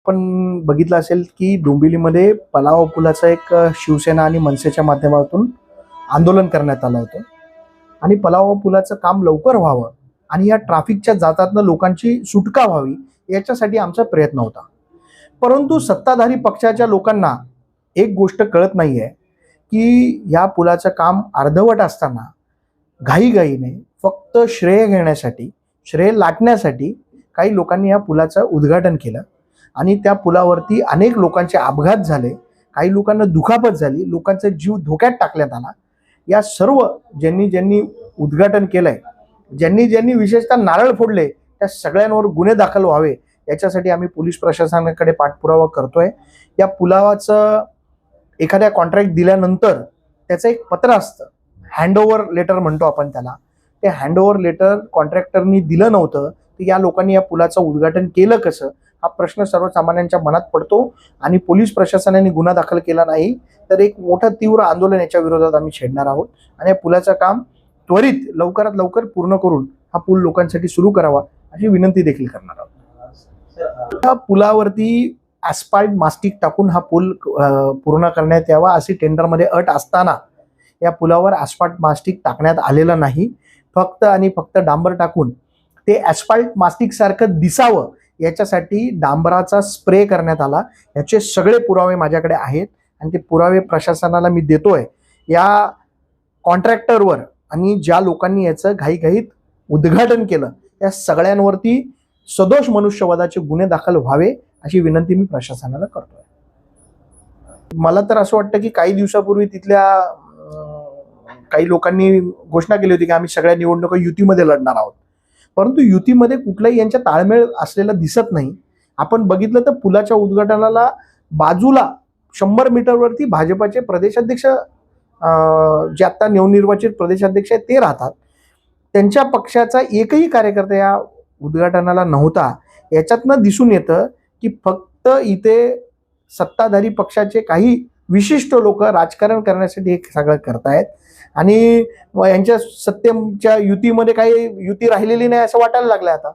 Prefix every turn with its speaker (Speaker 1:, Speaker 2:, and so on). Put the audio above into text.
Speaker 1: आपण बघितलं असेल की डोंबिवलीमध्ये पलाव पुलाचं एक शिवसेना आणि मनसेच्या माध्यमातून आंदोलन करण्यात आलं होतं आणि पलाव पुलाचं काम लवकर व्हावं आणि या ट्रॅफिकच्या जातातनं लोकांची सुटका व्हावी याच्यासाठी आमचा प्रयत्न होता. परंतु सत्ताधारी पक्षाच्या लोकांना एक गोष्ट कळत नाहीये की या पुलाचं काम अर्धवट असताना घाईघाईने फक्त श्रेय घेण्यासाठी, श्रेय लाटण्यासाठी काही लोकांनी या पुलाचं उद्घाटन केलं आणि त्या पुलावरती अनेक लोकांचे अपघात झाले, काही लोकांना दुखापत झाली, लोकांचा जीव धोक्यात टाकण्यात आला. या सर्व ज्यांनी उद्घाटन केलंय, ज्यांनी विशेषतः नारळ फोडले, त्या सगळ्यांवर गुन्हे दाखल व्हावे याच्यासाठी आम्ही पोलीस प्रशासनाकडे पाठपुरावा करतोय. या पुलावाचं एखाद्या कॉन्ट्रॅक्ट दिल्यानंतर त्याचं एक पत्र असतं, हँडओव्हर लेटर म्हणतो आपण त्याला. ते हँडओव्हर लेटर कॉन्ट्रॅक्टरनी दिलं नव्हतं, तर या लोकांनी या पुलाचं उद्घाटन केलं कसं, हा प्रश्न सर्वसामान्यांच्या मनात पडतो. आणि पोलीस प्रशासनाने गुन्हा दाखल केला नाही तर एक मोठं तीव्र आंदोलन याच्या विरोधात आम्ही छेडणार आहोत आणि या पुलाचं काम त्वरित लवकरात लवकर पूर्ण करून हा पूल लोकांसाठी सुरू करावा अशी विनंती देखील करणार आहोत. या पुलावरती ॲस्फाल्ट मास्टिक टाकून हा पूल पूर्ण करण्यात यावा अशी टेंडरमध्ये अट असताना या पुलावर ॲस्फाल्ट मास्टिक टाकण्यात आलेलं नाही. फक्त आणि फक्त डांबर टाकून ते ॲस्फाल्ट मास्टिक सारखं दिसावं याच्यासाठी डांबराचा स्प्रे करण्यात आला. याचे सगळे पुरावे माझ्याकडे आहेत आणि ते पुरावे प्रशासनाला मी देतोय. या कॉन्ट्रॅक्टरवर आणि ज्या लोकांनी याचं घाईघाईत उद्घाटन केलं त्या सगळ्यांवरती सदोष मनुष्यवधाचे गुन्हे दाखल व्हावे अशी विनंती मी प्रशासनाला करतोय. मला तर असं वाटतं की काही दिवसापूर्वी तिथल्या काही लोकांनी घोषणा केली होती की आम्ही सगळ्या निवडणुका युतीमध्ये लढणार आहोत, परंतु युतीमध्ये कुठलाही यांच्या ताळमेळ असलेला दिसत नाही. आपण बघितलं तर पुलाच्या उद्घाटनाला बाजूला 100 मीटरवरती भाजपाचे प्रदेशाध्यक्ष जे आता नवनिर्वाचित प्रदेशाध्यक्ष आहेत ते राहतात. त्यांच्या पक्षाचा एकही कार्यकर्ता या उद्घाटनाला नव्हता. याच्यातनं दिसून येतं की फक्त इथे सत्ताधारी पक्षाचे काही विशिष्ट लोक राजकारण करण्यासाठी हे सगळं करतायत आणि यांच्या सत्तेच्या युतीमध्ये काही युती राहिलेली नाही असं वाटायला लागलं आता.